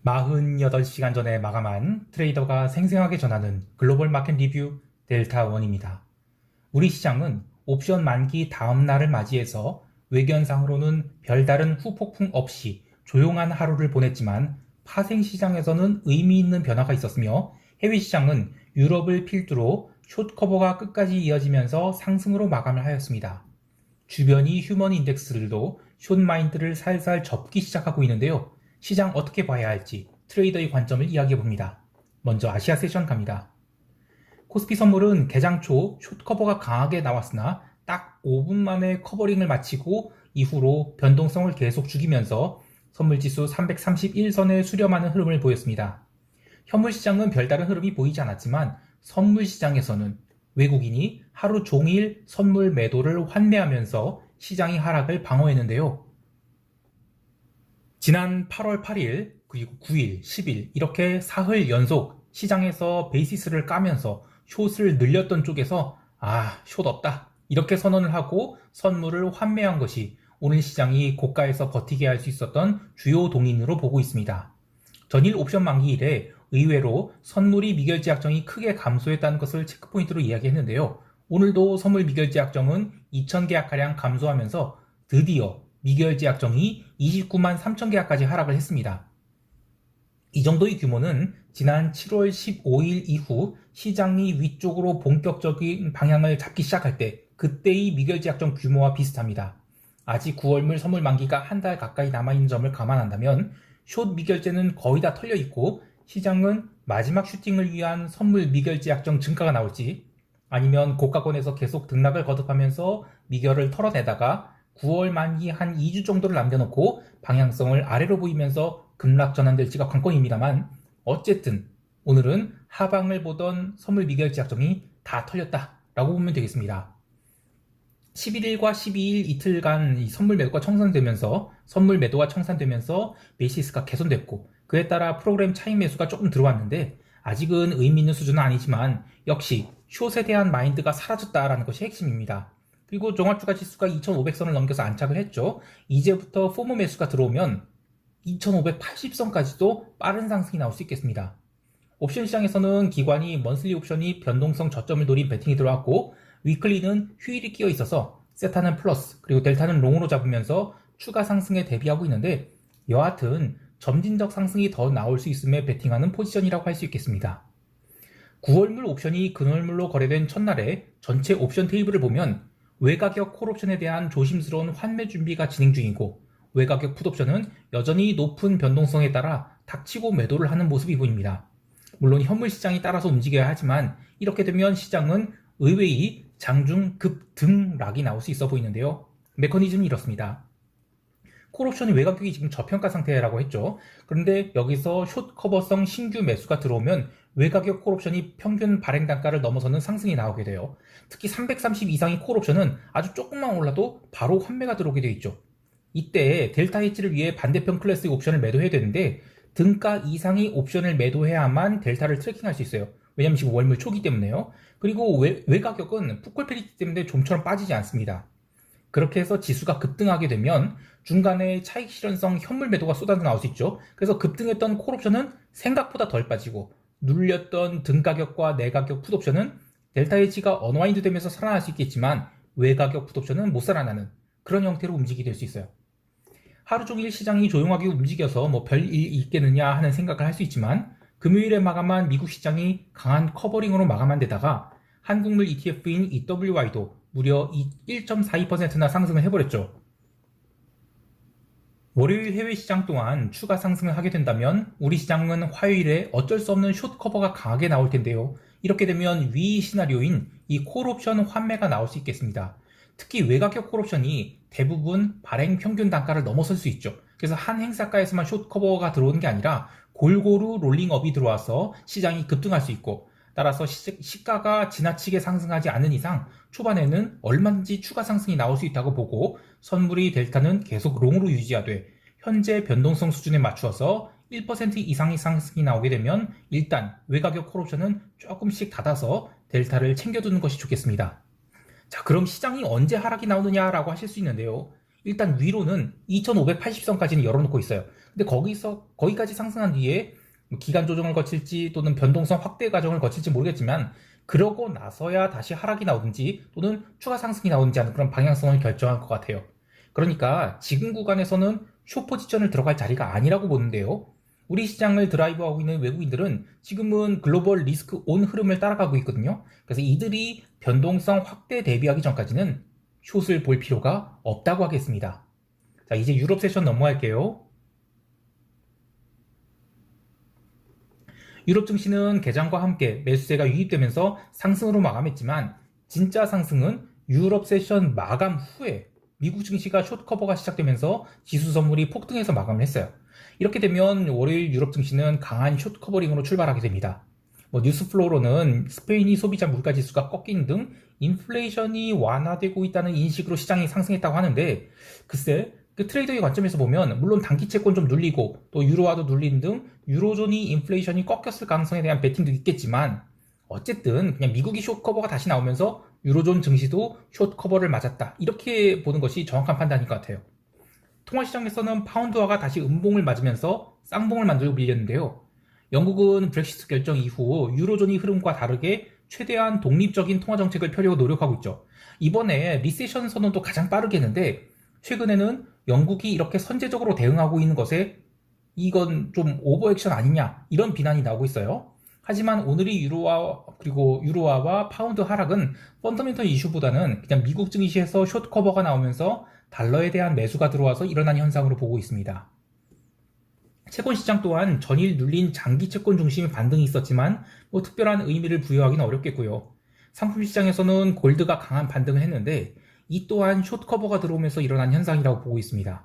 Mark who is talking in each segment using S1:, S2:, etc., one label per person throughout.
S1: 48시간 전에 마감한 트레이더가 생생하게 전하는 글로벌 마켓 리뷰 델타원입니다. 우리 시장은 옵션 만기 다음 날을 맞이해서 외견상으로는 별다른 후폭풍 없이 조용한 하루를 보냈지만 파생 시장에서는 의미 있는 변화가 있었으며 해외 시장은 유럽을 필두로 숏커버가 끝까지 이어지면서 상승으로 마감을 하였습니다. 주변이 휴먼 인덱스들도 숏마인드를 살살 접기 시작하고 있는데요. 시장 어떻게 봐야 할지 트레이더의 관점을 이야기해봅니다. 먼저 아시아 세션 갑니다. 코스피 선물은 개장 초 숏커버가 강하게 나왔으나 딱 5분 만에 커버링을 마치고 이후로 변동성을 계속 죽이면서 선물지수 331선에 수렴하는 흐름을 보였습니다. 현물시장은 별다른 흐름이 보이지 않았지만 선물시장에서는 외국인이 하루 종일 선물 매도를 환매하면서 시장의 하락을 방어했는데요. 지난 8월 8일 그리고 9일, 10일 이렇게 사흘 연속 시장에서 베이시스를 까면서 숏을 늘렸던 쪽에서 숏 없다 이렇게 선언을 하고 선물을 환매한 것이 오늘 시장이 고가에서 버티게 할 수 있었던 주요 동인으로 보고 있습니다. 전일 옵션 만기일에 의외로 선물이 미결제 약정이 크게 감소했다는 것을 체크포인트로 이야기했는데요. 오늘도 선물 미결제 약정은 2,000계약가량 감소하면서 드디어 미결제 약정이 29만 3천 계약까지 하락을 했습니다. 이 정도의 규모는 지난 7월 15일 이후 시장이 위쪽으로 본격적인 방향을 잡기 시작할 때 그때의 미결제 약정 규모와 비슷합니다. 아직 9월물 선물 만기가 한 달 가까이 남아있는 점을 감안한다면 숏 미결제는 거의 다 털려있고 시장은 마지막 슈팅을 위한 선물 미결제 약정 증가가 나올지 아니면 고가권에서 계속 등락을 거듭하면서 미결을 털어내다가 9월 만기 한 2주 정도를 남겨놓고 방향성을 아래로 보이면서 급락 전환될지가 관건입니다만 어쨌든 오늘은 하방을 보던 선물 미결제 약정이 다 털렸다라고 보면 되겠습니다. 11일과 12일 이틀간 이 선물 매도가 청산되면서 베이시스가 개선됐고 그에 따라 프로그램 차익 매수가 조금 들어왔는데 아직은 의미 있는 수준은 아니지만 역시 숏에 대한 마인드가 사라졌다라는 것이 핵심입니다. 그리고 종합주가 지수가 2,500선을 넘겨서 안착을 했죠. 이제부터 포모 매수가 들어오면 2,580선까지도 빠른 상승이 나올 수 있겠습니다. 옵션 시장에서는 기관이 먼슬리 옵션이 변동성 저점을 노린 베팅이 들어왔고 위클리는 휴일이 끼어 있어서 세타는 플러스 그리고 델타는 롱으로 잡으면서 추가 상승에 대비하고 있는데 여하튼 점진적 상승이 더 나올 수 있음에 베팅하는 포지션이라고 할 수 있겠습니다. 9월물 옵션이 근월물로 거래된 첫날에 전체 옵션 테이블을 보면 외가격 콜옵션에 대한 조심스러운 환매 준비가 진행 중이고 외가격 풋옵션은 여전히 높은 변동성에 따라 닥치고 매도를 하는 모습이 보입니다. 물론 현물 시장이 따라서 움직여야 하지만 이렇게 되면 시장은 의외의 장중 급등락이 나올 수 있어 보이는데요. 메커니즘이 이렇습니다. 콜옵션이 외가격이 지금 저평가 상태라고 했죠. 그런데 여기서 숏 커버성 신규 매수가 들어오면 외가격 콜옵션이 평균 발행 단가를 넘어서는 상승이 나오게 돼요. 특히 330 이상의 콜옵션은 아주 조금만 올라도 바로 환매가 들어오게 되어 있죠. 이때 델타 헤지를 위해 반대편 클래스의 옵션을 매도해야 되는데 등가 이상의 옵션을 매도해야만 델타를 트래킹할 수 있어요. 왜냐면 지금 월물 초기 때문에요. 그리고 외가격은 풋콜 페리티 때문에 좀처럼 빠지지 않습니다. 그렇게 해서 지수가 급등하게 되면 중간에 차익 실현성 현물 매도가 쏟아져 나올 수 있죠. 그래서 급등했던 콜옵션은 생각보다 덜 빠지고 눌렸던 등가격과 내가격 풋옵션은 델타 헤지가 언와인드 되면서 살아날 수 있겠지만 외가격 풋옵션은 못 살아나는 그런 형태로 움직이게 될 수 있어요. 하루 종일 시장이 조용하게 움직여서 별일이 있겠느냐 하는 생각을 할 수 있지만 금요일에 마감한 미국 시장이 강한 커버링으로 마감한 데다가 한국물 ETF인 EWY도 무려 1.42%나 상승을 해버렸죠. 월요일 해외 시장 또한 추가 상승을 하게 된다면 우리 시장은 화요일에 어쩔 수 없는 숏 커버가 강하게 나올 텐데요. 이렇게 되면 위 시나리오인 이 콜옵션 환매가 나올 수 있겠습니다. 특히 외가격 콜옵션이 대부분 발행 평균 단가를 넘어설 수 있죠. 그래서 한 행사가에서만 숏 커버가 들어오는 게 아니라 골고루 롤링업이 들어와서 시장이 급등할 수 있고 따라서 시가가 지나치게 상승하지 않는 이상 초반에는 얼마든지 추가 상승이 나올 수 있다고 보고 선물이 델타는 계속 롱으로 유지하되 현재 변동성 수준에 맞추어서 1% 이상의 상승이 나오게 되면 일단 외가격 콜옵션은 조금씩 닫아서 델타를 챙겨두는 것이 좋겠습니다. 자, 그럼 시장이 언제 하락이 나오느냐라고 하실 수 있는데요. 일단 위로는 2580선까지는 열어놓고 있어요. 근데 거기까지 상승한 뒤에 기간 조정을 거칠지 또는 변동성 확대 과정을 거칠지 모르겠지만 그러고 나서야 다시 하락이 나오든지 또는 추가 상승이 나오든지 하는 그런 방향성을 결정할 것 같아요. 그러니까 지금 구간에서는 숏 포지션을 들어갈 자리가 아니라고 보는데요. 우리 시장을 드라이브하고 있는 외국인들은 지금은 글로벌 리스크 온 흐름을 따라가고 있거든요. 그래서 이들이 변동성 확대 대비하기 전까지는 숏을 볼 필요가 없다고 하겠습니다. 자, 이제 유럽 세션 넘어갈게요. 유럽 증시는 개장과 함께 매수세가 유입되면서 상승으로 마감했지만 진짜 상승은 유럽 세션 마감 후에 미국 증시가 숏 커버가 시작되면서 지수 선물이 폭등해서 마감을 했어요. 이렇게 되면 월요일 유럽 증시는 강한 숏 커버링으로 출발하게 됩니다. 뉴스플로우로는 스페인이 소비자 물가 지수가 꺾인 등 인플레이션이 완화되고 있다는 인식으로 시장이 상승했다고 하는데 글쎄 그 트레이더의 관점에서 보면 물론 단기 채권 좀 눌리고 또 유로화도 눌린 등 유로존이 인플레이션이 꺾였을 가능성에 대한 베팅도 있겠지만 어쨌든 그냥 미국이 숏 커버가 다시 나오면서 유로존 증시도 숏 커버를 맞았다 이렇게 보는 것이 정확한 판단인 것 같아요. 통화시장에서는 파운드화가 다시 음봉을 맞으면서 쌍봉을 만들고 밀렸는데요. 영국은 브렉시트 결정 이후 유로존이 흐름과 다르게 최대한 독립적인 통화정책을 펴려고 노력하고 있죠. 이번에 리세션 선언도 가장 빠르게 했는데 최근에는 영국이 이렇게 선제적으로 대응하고 있는 것에 이건 좀 오버액션 아니냐 이런 비난이 나오고 있어요. 하지만 오늘의 유로화와 파운드 하락은 펀더멘털 이슈보다는 그냥 미국 증시에서 숏 커버가 나오면서 달러에 대한 매수가 들어와서 일어난 현상으로 보고 있습니다. 채권 시장 또한 전일 눌린 장기 채권 중심의 반등이 있었지만 특별한 의미를 부여하기는 어렵겠고요. 상품 시장에서는 골드가 강한 반등을 했는데 이 또한 숏 커버가 들어오면서 일어난 현상이라고 보고 있습니다.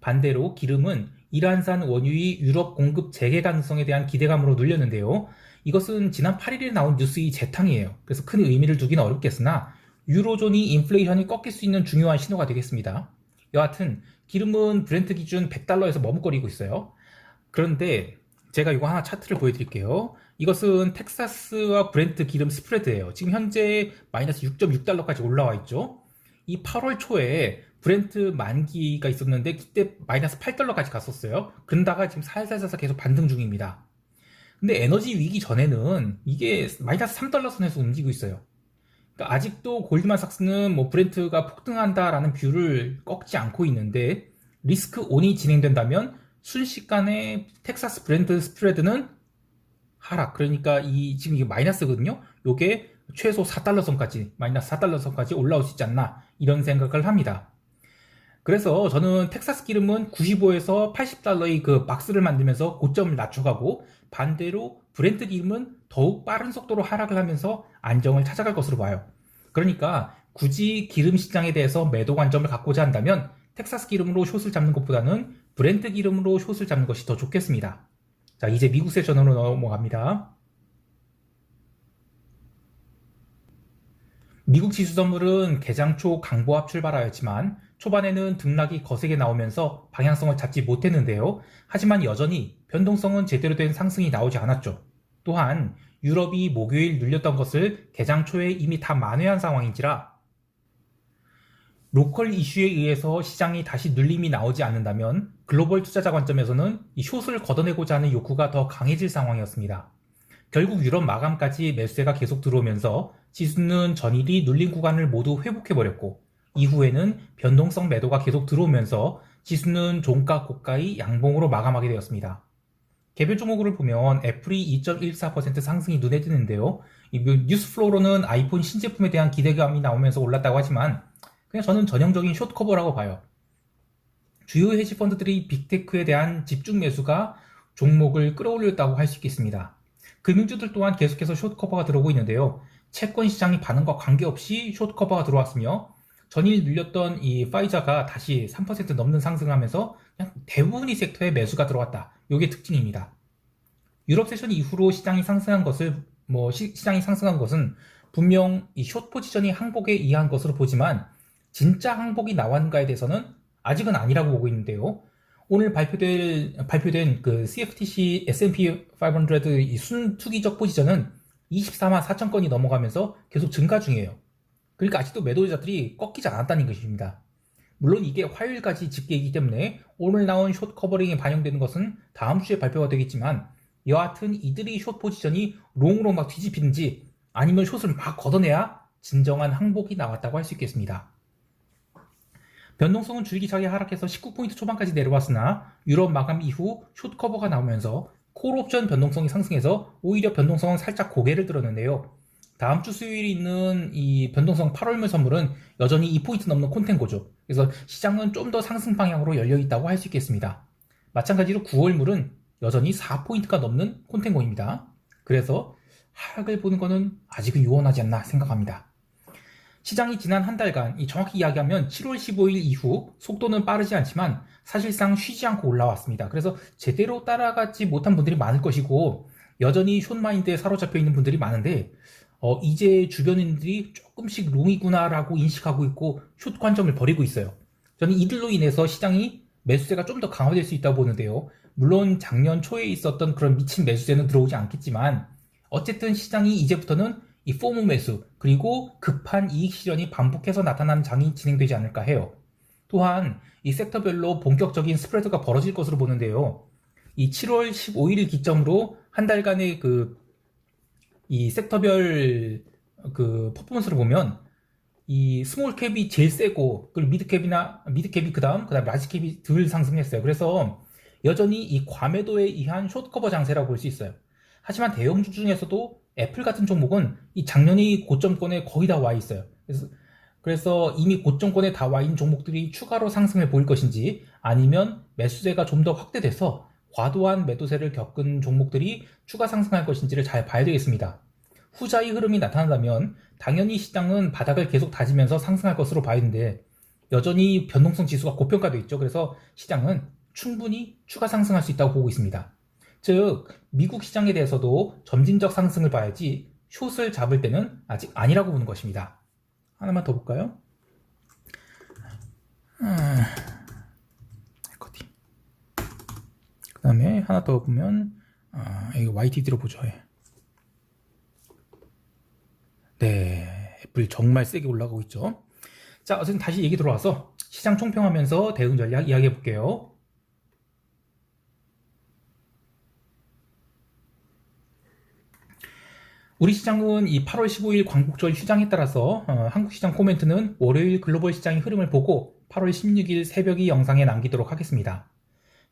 S1: 반대로 기름은 이란산 원유의 유럽 공급 재개 가능성에 대한 기대감으로 눌렸는데요. 이것은 지난 8일에 나온 뉴스의 재탕이에요. 그래서 큰 의미를 두기는 어렵겠으나 유로존이 인플레이션이 꺾일 수 있는 중요한 신호가 되겠습니다. 여하튼 기름은 브렌트 기준 100달러에서 머뭇거리고 있어요. 그런데 제가 이거 하나 차트를 보여드릴게요. 이것은 텍사스와 브렌트 기름 스프레드예요. 지금 현재 마이너스 6.6달러까지 올라와 있죠. 이 8월 초에 브렌트 만기가 있었는데 그때 마이너스 8달러까지 갔었어요. 그러다가 지금 살살살살 계속 반등 중입니다. 근데 에너지 위기 전에는 이게 마이너스 3달러 선에서 움직이고 있어요. 그러니까 아직도 골드만삭스는 브렌트가 폭등한다라는 뷰를 꺾지 않고 있는데 리스크 온이 진행된다면 순식간에 텍사스 브렌트 스프레드는 하락. 그러니까 지금 이게 마이너스거든요. 요게 최소 4달러 선까지 마이너스 4달러 선까지 올라올 수 있지 않나 이런 생각을 합니다. 그래서 저는 텍사스 기름은 95에서 80달러의 그 박스를 만들면서 고점을 낮춰가고 반대로 브렌트 기름은 더욱 빠른 속도로 하락을 하면서 안정을 찾아갈 것으로 봐요. 그러니까 굳이 기름 시장에 대해서 매도 관점을 갖고자 한다면 텍사스 기름으로 숏을 잡는 것보다는 브렌트 기름으로 숏을 잡는 것이 더 좋겠습니다. 자, 이제 미국 세션으로 넘어갑니다. 미국 지수 선물은 개장 초 강보합 출발하였지만 초반에는 등락이 거세게 나오면서 방향성을 잡지 못했는데요. 하지만 여전히 변동성은 제대로 된 상승이 나오지 않았죠. 또한 유럽이 목요일 눌렸던 것을 개장 초에 이미 다 만회한 상황인지라 로컬 이슈에 의해서 시장이 다시 눌림이 나오지 않는다면 글로벌 투자자 관점에서는 이 숏을 걷어내고자 하는 욕구가 더 강해질 상황이었습니다. 결국 유럽 마감까지 매수세가 계속 들어오면서 지수는 전일이 눌린 구간을 모두 회복해버렸고 이후에는 변동성 매도가 계속 들어오면서 지수는 종가 고가의 양봉으로 마감하게 되었습니다. 개별 종목을 보면 애플이 2.14% 상승이 눈에 띄는데요. 뉴스플로우로는 아이폰 신제품에 대한 기대감이 나오면서 올랐다고 하지만 그냥 저는 전형적인 숏 커버라고 봐요. 주요 헤지펀드들이 빅테크에 대한 집중 매수가 종목을 끌어올렸다고 할 수 있겠습니다. 금융주들 또한 계속해서 숏 커버가 들어오고 있는데요. 채권 시장이 반응과 관계없이 숏 커버가 들어왔으며 전일 눌렸던 이 파이자가 다시 3% 넘는 상승을 하면서 그냥 대부분의 섹터에 매수가 들어왔다. 이게 특징입니다. 유럽 세션 이후로 시장이 상승한 것은 분명 이 숏 포지션이 항복에 의한 것으로 보지만 진짜 항복이 나왔는가에 대해서는 아직은 아니라고 보고 있는데요. 오늘 발표된 그 CFTC S&P 500 이 순투기적 포지션은 24만 4천 건이 넘어가면서 계속 증가 중이에요. 그러니까 아직도 매도자들이 꺾이지 않았다는 것입니다. 물론 이게 화요일까지 집계이기 때문에 오늘 나온 숏 커버링에 반영되는 것은 다음 주에 발표가 되겠지만, 여하튼 이들이 숏 포지션이 롱으로 막 뒤집히든지 아니면 숏을 막 걷어내야 진정한 항복이 나왔다고 할 수 있겠습니다. 변동성은 줄기차게 하락해서 19포인트 초반까지 내려왔으나 유럽 마감 이후 숏 커버가 나오면서 콜 옵션 변동성이 상승해서 오히려 변동성은 살짝 고개를 들었는데요. 다음 주 수요일에 있는 이 변동성 8월물 선물은 여전히 2포인트 넘는 콘텐고죠. 그래서 시장은 좀 더 상승 방향으로 열려 있다고 할 수 있겠습니다. 마찬가지로 9월물은 여전히 4포인트가 넘는 콘텐고입니다. 그래서 하락을 보는 것은 아직은 유언하지 않나 생각합니다. 시장이 지난 한 달간, 정확히 이야기하면 7월 15일 이후 속도는 빠르지 않지만 사실상 쉬지 않고 올라왔습니다. 그래서 제대로 따라가지 못한 분들이 많을 것이고, 여전히 숏마인드에 사로잡혀 있는 분들이 많은데, 이제 주변인들이 조금씩 롱이구나라고 인식하고 있고 숏 관점을 버리고 있어요. 저는 이들로 인해서 시장이 매수세가 좀 더 강화될 수 있다고 보는데요. 물론 작년 초에 있었던 그런 미친 매수세는 들어오지 않겠지만, 어쨌든 시장이 이제부터는 이 포무 매수 그리고 급한 이익 실현이 반복해서 나타나는 장이 진행되지 않을까 해요. 또한 이 섹터별로 본격적인 스프레드가 벌어질 것으로 보는데요. 이 7월 15일 기점으로 한 달간의 이 섹터별 퍼포먼스를 보면 이 스몰 캡이 제일 세고, 그리고 미드캡이 그다음 라지 캡이 덜 상승했어요. 그래서 여전히 이 과매도에 의한 숏커버 장세라고 볼 수 있어요. 하지만 대형주 중에서도 애플 같은 종목은 이 작년이 고점권에 거의 다 와 있어요. 그래서 이미 고점권에 다 와 있는 종목들이 추가로 상승을 보일 것인지, 아니면 매수세가 좀 더 확대돼서 과도한 매도세를 겪은 종목들이 추가 상승할 것인지를 잘 봐야 되겠습니다. 후자의 흐름이 나타난다면 당연히 시장은 바닥을 계속 다지면서 상승할 것으로 봐야 하는데, 여전히 변동성 지수가 고평가되어 있죠. 그래서 시장은 충분히 추가 상승할 수 있다고 보고 있습니다. 즉, 미국 시장에 대해서도 점진적 상승을 봐야지 숏을 잡을 때는 아직 아니라고 보는 것입니다. 하나만 더 볼까요? 그 다음에 하나 더 보면 이거 YTD로 보죠. 네, 애플 정말 세게 올라가고 있죠. 자, 어쨌든 다시 얘기 들어와서 시장 총평하면서 대응 전략 이야기해 볼게요. 우리 시장은 이 8월 15일 광복절 휴장에 따라서 한국 시장 코멘트는 월요일 글로벌 시장의 흐름을 보고 8월 16일 새벽이 영상에 남기도록 하겠습니다.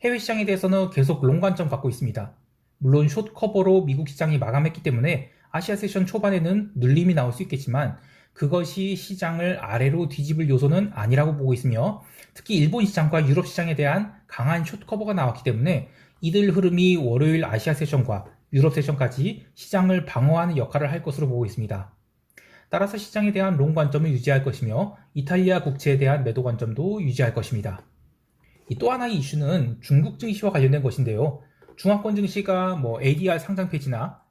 S1: 해외 시장에 대해서는 계속 롱 관점 갖고 있습니다. 물론 숏 커버로 미국 시장이 마감했기 때문에 아시아 세션 초반에는 눌림이 나올 수 있겠지만, 그것이 시장을 아래로 뒤집을 요소는 아니라고 보고 있으며, 특히 일본 시장과 유럽 시장에 대한 강한 숏 커버가 나왔기 때문에 이들 흐름이 월요일 아시아 세션과 유럽 세션까지 시장을 방어하는 역할을 할 것으로 보고 있습니다. 따라서 시장에 대한 롱 관점을 유지할 것이며, 이탈리아 국채에 대한 매도 관점도 유지할 것입니다. 또 하나의 이슈는 중국 증시와 관련된 것인데요. 중화권 증시가 ADR 상장 폐지나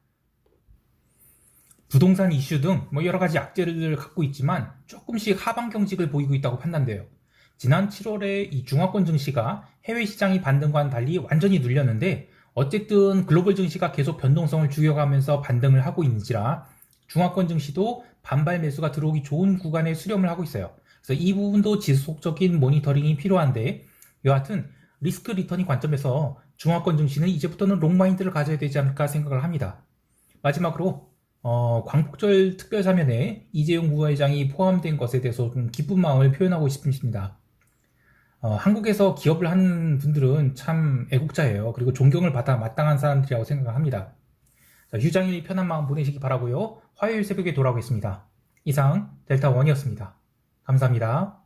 S1: 부동산 이슈 등 여러 가지 악재를 갖고 있지만 조금씩 하방 경직을 보이고 있다고 판단돼요. 지난 7월에 이 중화권 증시가 해외 시장이 반등과는 달리 완전히 눌렸는데, 어쨌든 글로벌 증시가 계속 변동성을 죽여가면서 반등을 하고 있는지라 중화권 증시도 반발 매수가 들어오기 좋은 구간에 수렴을 하고 있어요. 그래서 이 부분도 지속적인 모니터링이 필요한데, 여하튼 리스크 리터닝 관점에서 중화권 증시는 이제부터는 롱마인드를 가져야 되지 않을까 생각을 합니다. 마지막으로 광복절 특별사면에 이재용 부회장이 포함된 것에 대해서 좀 기쁜 마음을 표현하고 싶습니다. 한국에서 기업을 하는 분들은 참 애국자예요. 그리고 존경을 받아 마땅한 사람들이라고 생각을 합니다. 자, 휴장일 편한 마음 보내시기 바라고요. 화요일 새벽에 돌아오겠습니다. 이상 델타원이었습니다. 감사합니다.